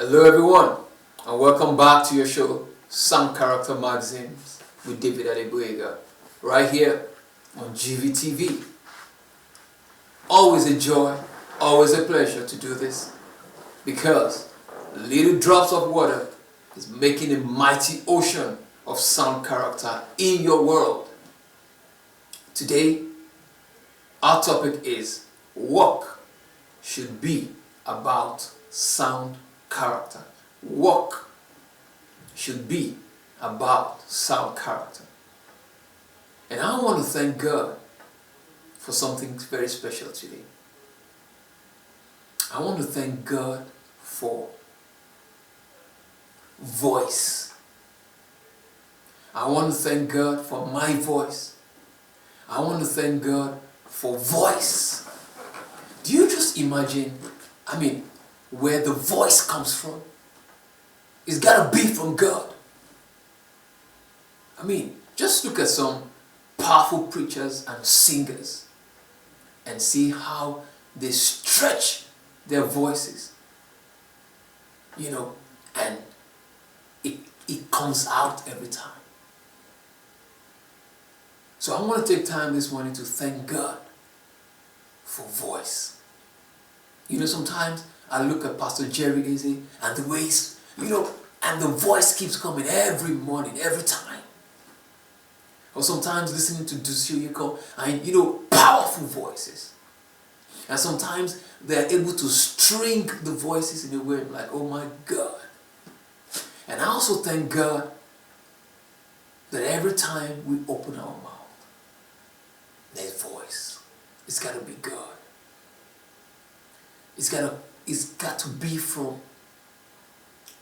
Hello everyone, and welcome back to your show, Some Character Maxims with David ADEGBOYEGA, right here on GVTV. Always a joy, always a pleasure to do this, because little drops of water is making a mighty ocean of sound character in your world. Today, our topic is work should be about sound character. Work should be about sound character. And I want to thank God for something very special today. I want to thank God for voice. I want to thank God for my voice. I want to thank God for voice. Do you just imagine, where the voice comes from? It's got to be from God. Just look at some powerful preachers and singers and see how they stretch their voices, and it comes out every time. So I want to take time this morning to thank God for voice. Sometimes I look at Pastor Jerry Eze and the ways, and the voice keeps coming every morning, every time. Or sometimes listening to Dusio Yeko and, powerful voices. And sometimes they're able to string the voices in a way like, oh my God. And I also thank God that every time we open our mouth, there's voice. It's got to be God. It's got to be from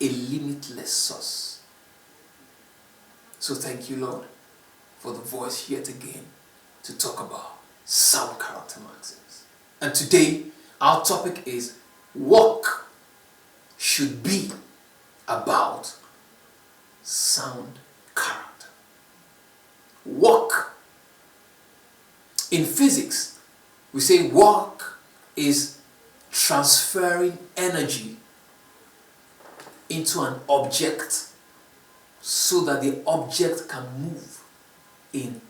a limitless source. So thank you, Lord, for the voice yet again to talk about sound character maxims. And today, our topic is work should be about sound character. Work. In physics, we say work is transferring energy into an object so that the object can move in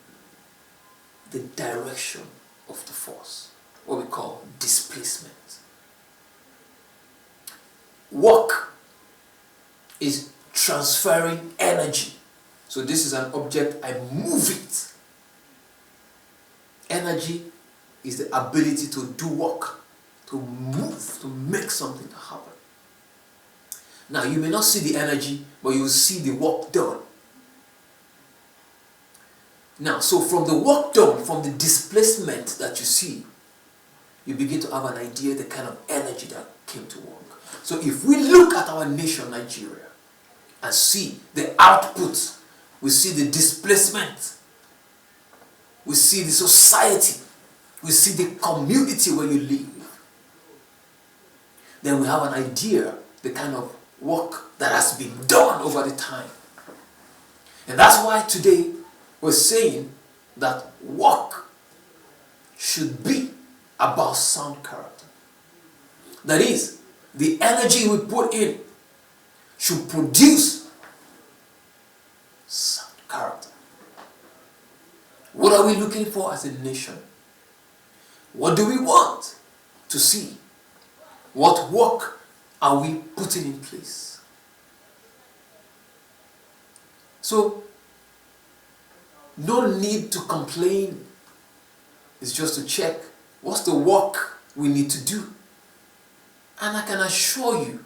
the direction of the force, what we call displacement. Work is transferring energy. So this is an object, I move it. Energy is the ability to do work, to move, to make something happen. Now, you may not see the energy, but you will see the work done. Now, so from the work done, from the displacement that you see, you begin to have an idea the kind of energy that came to work. So if we look at our nation, Nigeria, and see the output, we see the displacement, we see the society, we see the community where you live, then we have an idea the kind of work that has been done over the time. And that's why today we're saying that work should be about sound character. That is, the energy we put in should produce sound character. What are we looking for as a nation? What do we want to see? What work are we putting in place? So, no need to complain. It's just to check what's the work we need to do. And I can assure you,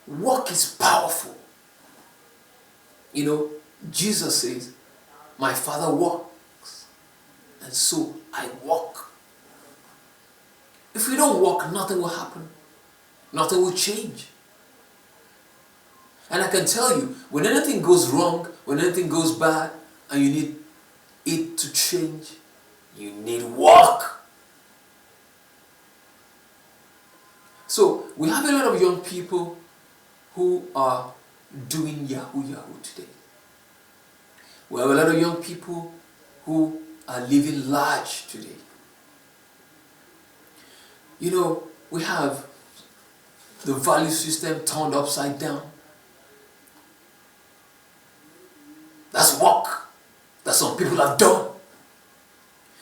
work is powerful. Jesus says, my Father works, and so I work. If we don't work, nothing will happen. Nothing will change. And I can tell you, when anything goes wrong, when anything goes bad, and you need it to change, you need work. So, we have a lot of young people who are doing Yahoo today. We have a lot of young people who are living large today. We have the value system turned upside down. That's work that some people have done.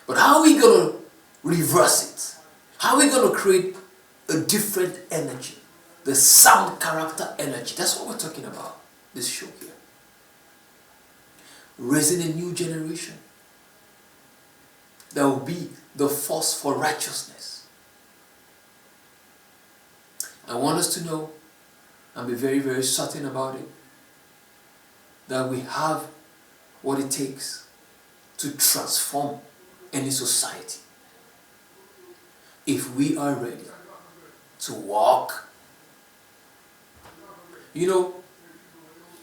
But how are we going to reverse it? How are we going to create a different energy? The sound character energy. That's what we're talking about this show here. Raising a new generation that will be the force for righteousness. I want us to know and be very, very certain about it, that we have what it takes to transform any society if we are ready to walk. You know,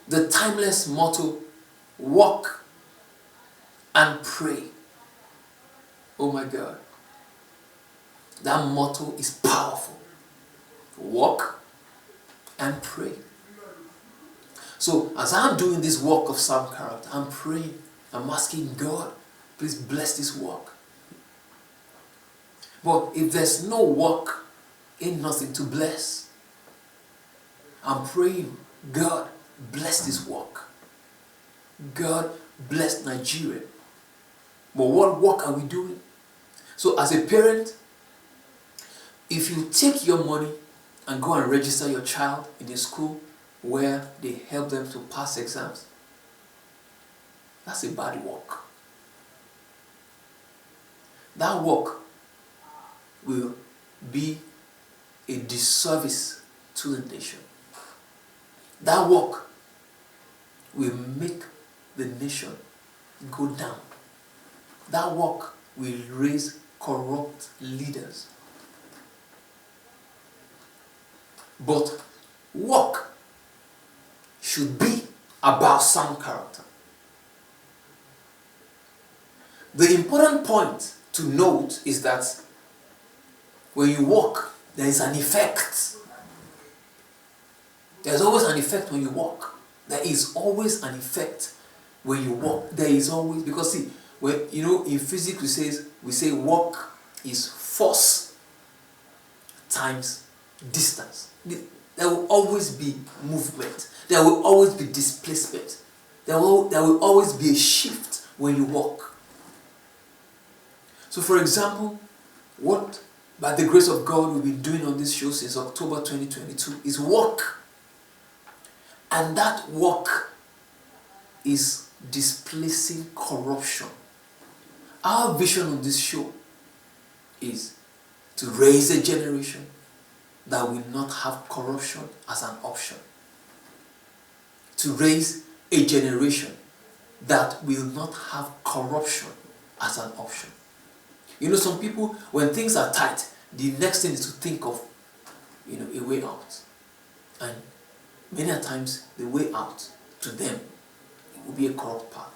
the timeless motto, walk and pray. Oh my God. That motto is powerful. Walk and pray. So as I'm doing this walk of sound character, I'm praying, I'm asking God, please bless this walk. But if there's no walk, ain't nothing to bless. I'm praying, God, bless this walk. God, bless Nigeria. But what work are we doing? So as a parent, if you take your money and go and register your child in a school where they help them to pass exams, that's a bad work. That work will be a disservice to the nation. That work will make the nation go down. That work will raise corrupt leaders. But work should be about sound character. The important point to note is that when you walk, there is an effect. There's always an effect when you walk. There is always an effect when you walk. There is always, because see, when, you know, in physics we say walk is force times distance. There will always be movement. There will always be displacement. There will always be a shift when you walk. So for example, what by the grace of God we've been doing on this show since October 2022 is walk. And that walk is displacing corruption. Our vision on this show is to raise a generation that will not have corruption as an option. To raise a generation that will not have corruption as an option. You know, some people, when things are tight, the next thing is to think of, you know, a way out. And many a times, the way out to them, it will be a corrupt path.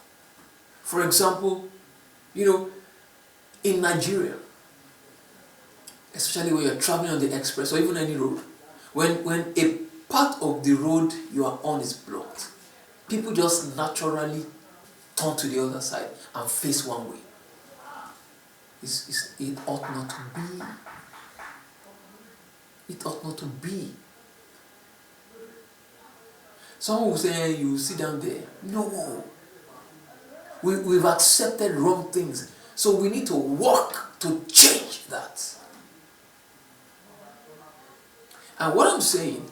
For example, you know, in Nigeria, especially when you're traveling on the express or even any road, when a part of the road you are on is blocked, people just naturally turn to the other side and face one way. It ought not to be. It ought not to be. Someone will say, you sit down there. No. We've accepted wrong things. So we need to work to change that. And what I'm saying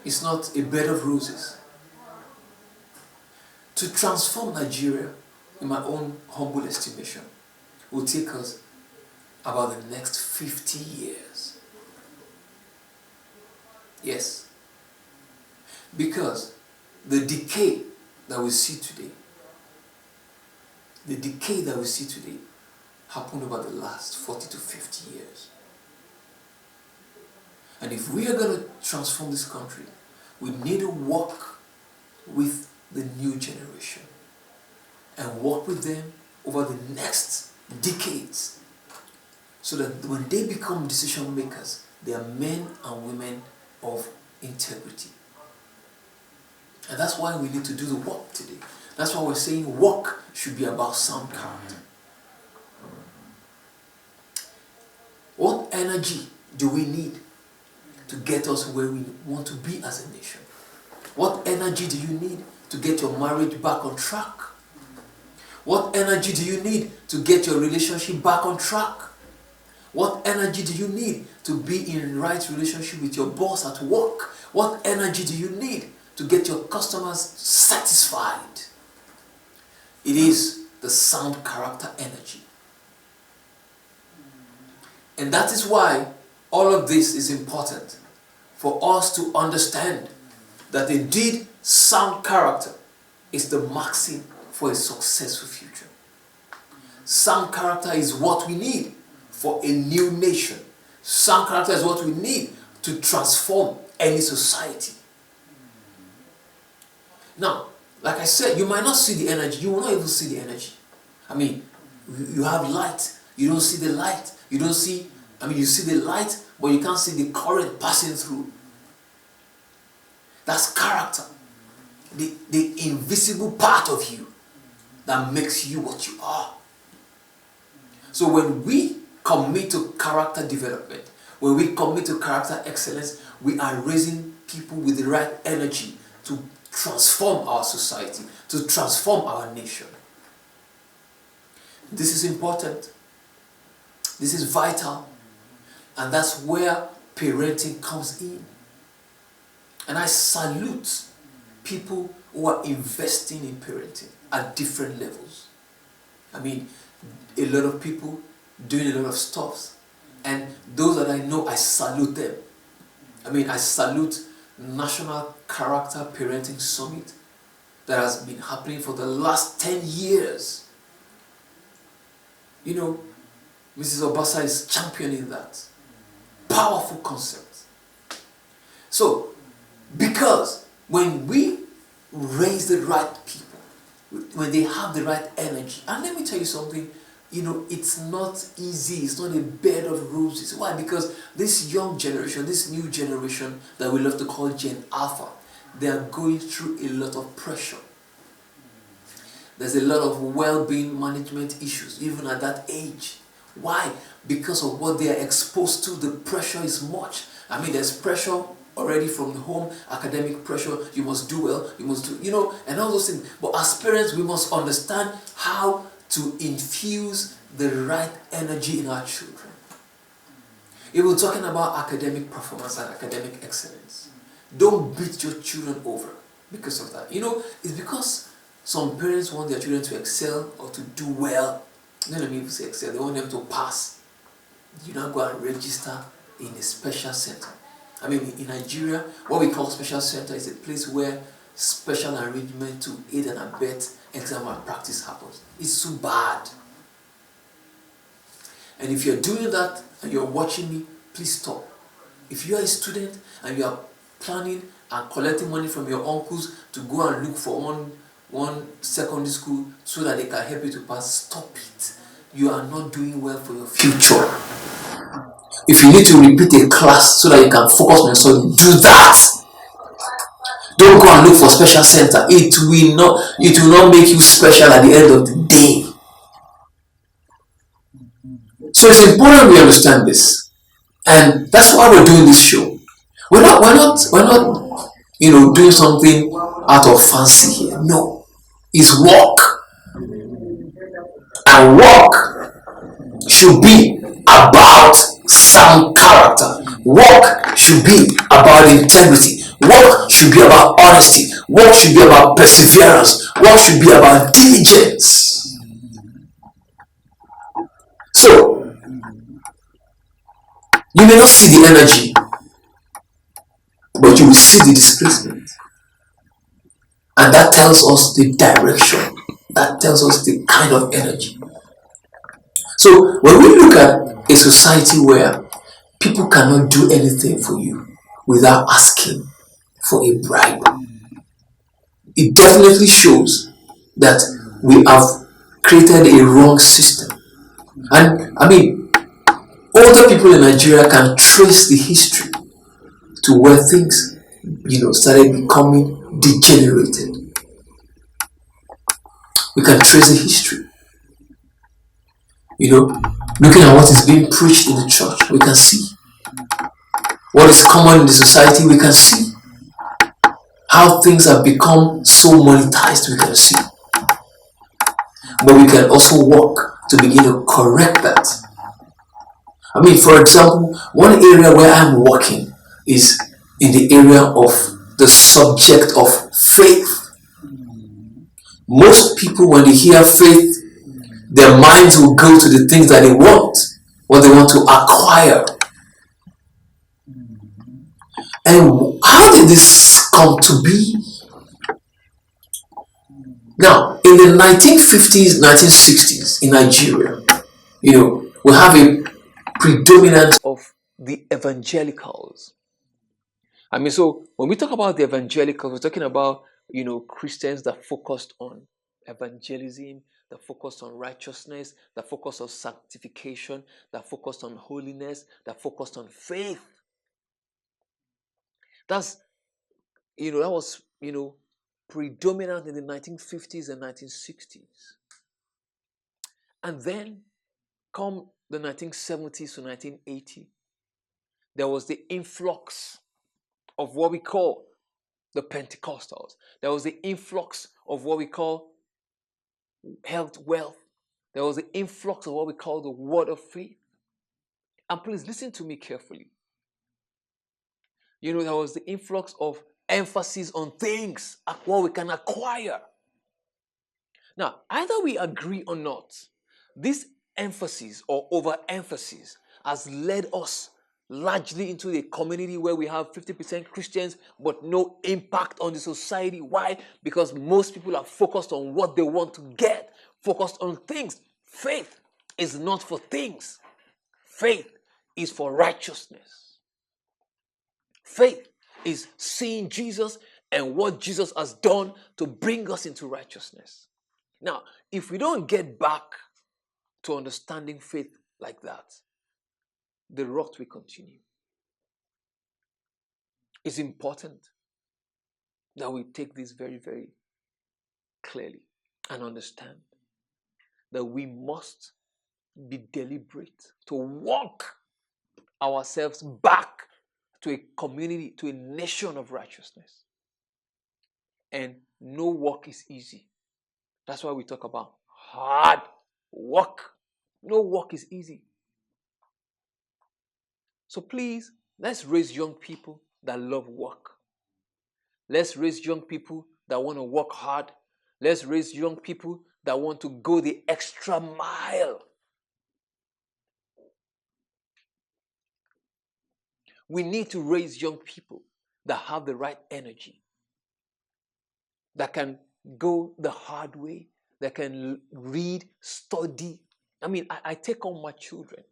is not a bed of roses. To transform Nigeria, in my own humble estimation, will take us about the next 50 years. Yes. Because the decay that we see today, happened over the last 40 to 50 years. And if we are going to transform this country, we need to work with the new generation and work with them over the next decades, so that when they become decision makers, they are men and women of integrity. And that's why we need to do the work today. That's why we're saying work should be about sound character. What energy do we need to get us where we want to be as a nation? What energy do you need to get your marriage back on track? What energy do you need to get your relationship back on track? What energy do you need to be in right relationship with your boss at work? What energy do you need to get your customers satisfied? It is the sound character energy. And that is why all of this is important, for us to understand that indeed sound character is the maxim for a successful future. Sound character is what we need for a new nation. Sound character is what we need to transform any society. Now, like I said, you might not see the energy. You will not even see the energy. I mean, you have light. You don't see the light. You don't see, you see the light, but you can't see the current passing through. That's character. The invisible part of you that makes you what you are. So when we commit to character development, when we commit to character excellence, we are raising people with the right energy to transform our society, to transform our nation. This is important. This is vital. And that's where parenting comes in. And I salute people who are investing in parenting at different levels. I mean, a lot of people doing a lot of stuff. And those that I know, I salute them. I mean, I salute National Character Parenting Summit that has been happening for the last 10 years. You know, Mrs. Obasa is championing that. Powerful concept. So, because when we raise the right people, when they have the right energy, and let me tell you something, you know, it's not easy. It's not a bed of roses. Why? Because this young generation, this new generation that we love to call Gen Alpha, they are going through a lot of pressure. There's a lot of well-being management issues, even at that age. Why? Because of what they are exposed to. The pressure is much. I mean, there's pressure already from the home, academic pressure, you must do well, you must do, you know, and all those things. But as parents, we must understand how to infuse the right energy in our children. If we're talking about academic performance and academic excellence, don't beat your children over because of that. You know, it's because some parents want their children to excel or to do well. They don't even say excel, they want them to pass. You now go and register in a special center. I mean, in Nigeria, what we call special center is a place where special arrangement to aid and abet exam and practice happens. It's so bad. And if you're doing that and you're watching me, please stop. If you are a student and you are planning and collecting money from your uncles to go and look for one secondary school so that they can help you to pass, stop it. You are not doing well for your future. If you need to repeat a class so that you can focus on your study, do that. Don't go and look for special center. It will not make you special at the end of the day. So it's important we understand this. And that's why we're doing this show. We're not doing something out of fancy here. No. It's work. And work should be about sound character. Work should be about integrity. Work should be about honesty. Work should be about perseverance. Work should be about diligence. So, you may not see the energy, but you will see the displacement. And that tells us the direction. That tells us the kind of energy. So, when we look at a society where people cannot do anything for you without asking for a bribe, it definitely shows that we have created a wrong system. And I mean, older people in Nigeria can trace the history to where things, started becoming degenerated. We can trace the history. Looking at what is being preached in the church, we can see what is common in the society, we can see. How things have become so monetized, we can see. But we can also work to begin to correct that. I mean, for example, one area where I'm working is in the area of the subject of faith. Most people, when they hear faith, their minds will go to the things that they want, what they want to acquire. And how did this come to be? Now, in the 1950s, 1960s in Nigeria, we have a predominance of the evangelicals. I mean, so when we talk about the evangelicals, we're talking about, Christians that focused on evangelism, that focused on righteousness, that focused on sanctification, that focused on holiness, that focused on faith. That was, predominant in the 1950s and 1960s. And then come the 1970s to 1980, there was the influx of what we call the Pentecostals. There was the influx of what we call health, wealth. There was the influx of what we call the word of faith. And please listen to me carefully. There was the influx of emphasis on things, what we can acquire. Now, either we agree or not, this emphasis or overemphasis has led us largely into a community where we have 50% Christians but no impact on the society. Why? Because most people are focused on what they want to get, focused on things. Faith is not for things. Faith is for righteousness. Faith is seeing Jesus and what Jesus has done to bring us into righteousness. Now, if we don't get back to understanding faith like that, the rot will continue. It's important that we take this very, very clearly and understand that we must be deliberate to walk ourselves back to a community, to a nation of righteousness. And no work is easy. That's why we talk about hard work. No work is easy. So please, let's raise young people that love work. Let's raise young people that want to work hard. Let's raise young people that want to go the extra mile. We need to raise young people that have the right energy, that can go the hard way, that can read, study. I mean, I take on my children.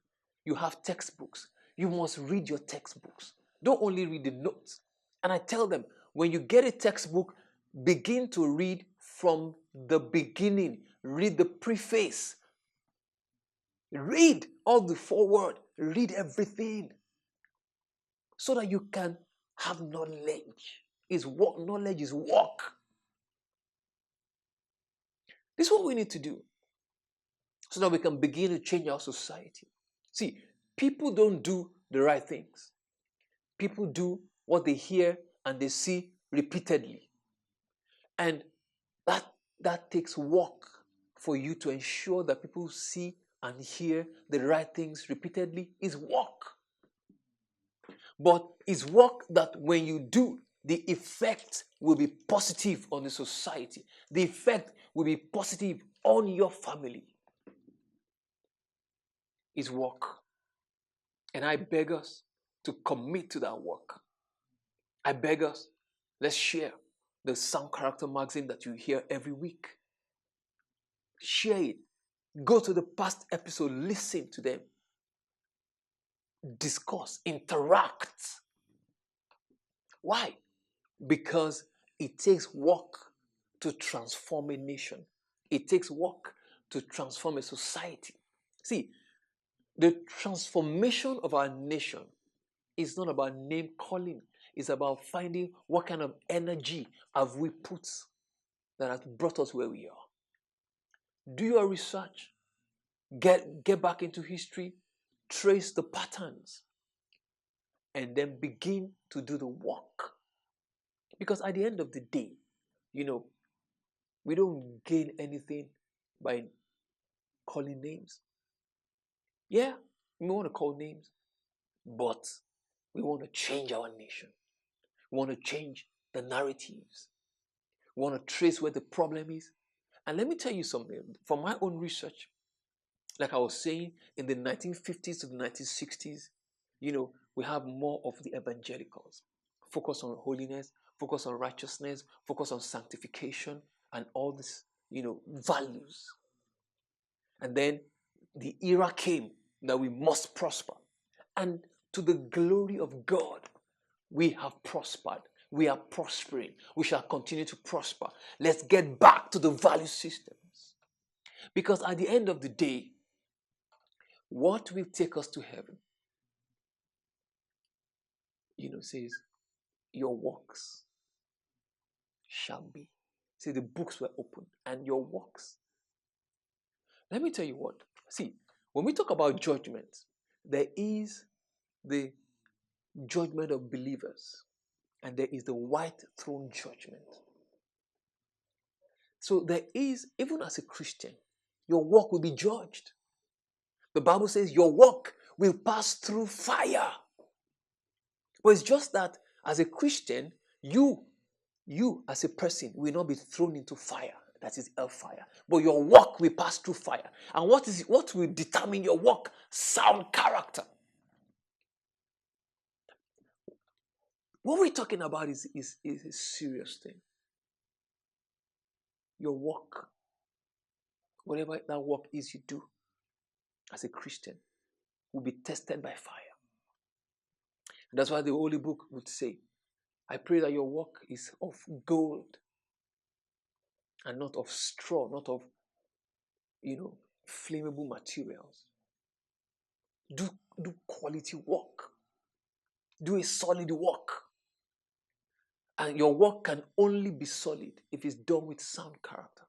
You have textbooks. You must read your textbooks. Don't only read the notes. And I tell them, when you get a textbook, begin to read from the beginning. Read the preface. Read all the foreword. Read everything. So that you can have knowledge. Is work. Knowledge is work. This is what we need to do so that we can begin to change our society. See, people don't do the right things. People do what they hear and they see repeatedly. And that takes work for you to ensure that people see and hear the right things repeatedly. Is work. But it's work that when you do, the effect will be positive on the society. The effect will be positive on your family. Is work. And I beg us to commit to that work. I beg us, let's share the Sound Character magazine that you hear every week. Share it. Go to the past episode, listen to them. Discuss, interact. Why? Because it takes work to transform a nation. It takes work to transform a society. See, the transformation of our nation is not about name calling. It's about finding what kind of energy have we put that has brought us where we are. Do your research. Get back into history. Trace the patterns. and then begin to do the work. Because at the end of the day, we don't gain anything by calling names. Yeah, we want to call names, but we want to change our nation. We want to change the narratives. We want to trace where the problem is. And let me tell you something. From my own research, like I was saying, in the 1950s to the 1960s, we have more of the evangelicals. Focus on holiness, focus on righteousness, focus on sanctification, and all these, values. And then the era came that we must prosper. And to the glory of God, we have prospered. We are prospering. We shall continue to prosper. Let's get back to the value systems. Because at the end of the day, what will take us to heaven, says, your works shall be. See, the books were opened and your works. Let me tell you what. See, when we talk about judgment, there is the judgment of believers and there is the white throne judgment. So there is, even as a Christian, your work will be judged. The Bible says your work will pass through fire. But it's just that as a Christian, you as a person will not be thrown into fire. That is hellfire. But your work will pass through fire. And what will determine your work? Sound character. What we're talking about is a serious thing. Your work, whatever that work is you do as a Christian, will be tested by fire. And that's why the Holy Book would say, I pray that your work is of gold and not of straw, not of, flammable materials. Do quality work. Do a solid work. And your work can only be solid if it's done with sound character.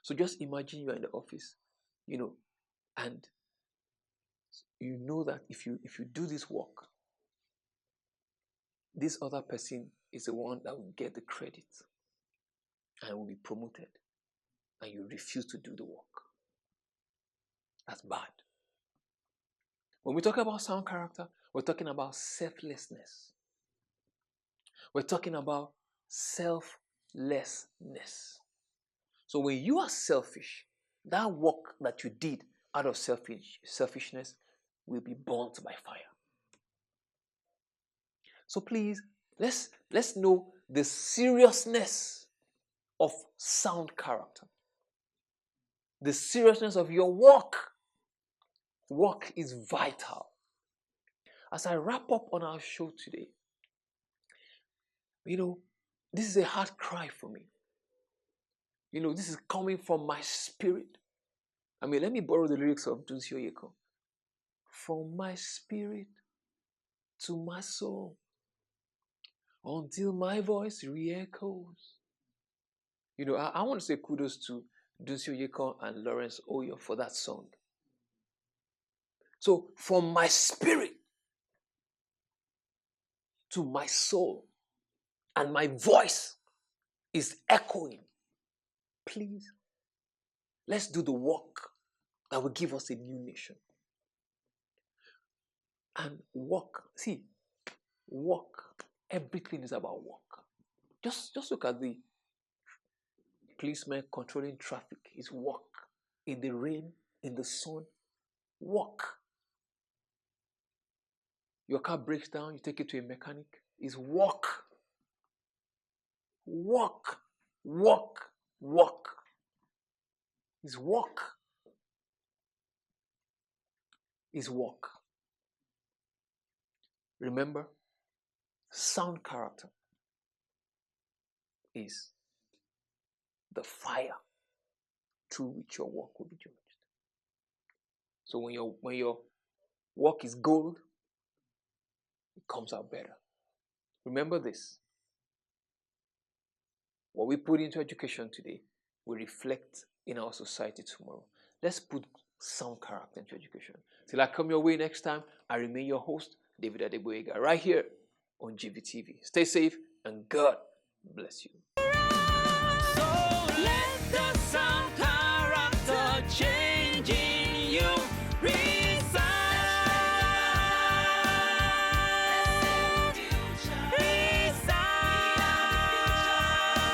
So just imagine you're in the office, and you know that if you do this work, this other person is the one that will get the credit and will be promoted, and you refuse to do the work. That's bad. When we talk about sound character, we're talking about selflessness. We're talking about selflessness. So when you are selfish, that work that you did out of selfishness will be burnt by fire. So please, let's know the seriousness of sound character. The seriousness of your work. Work is vital. As I wrap up on our show today, this is a hard cry for me. This is coming from my spirit. Let me borrow the lyrics of Dunsi Oyeko. From my spirit to my soul, until my voice re-echoes. I want to say kudos to Dunsi Oyeko and Lawrence Oyo for that song. So, from my spirit to my soul, and my voice is echoing. Please, let's do the work that will give us a new nation. And work, everything is about work. Just look at the policeman controlling traffic. Is work. In the rain, in the sun, work. Your car breaks down, you take it to a mechanic. Is work. Work. Is work. Is work. Remember, sound character is the fire through which your work will be judged. So when your work is gold, it comes out better. Remember this. What we put into education today will reflect in our society tomorrow. Let's put sound character into education. Till I come your way next time, I remain your host, David ADEGBOYEGA, right here on GVTV. Stay safe and God bless you.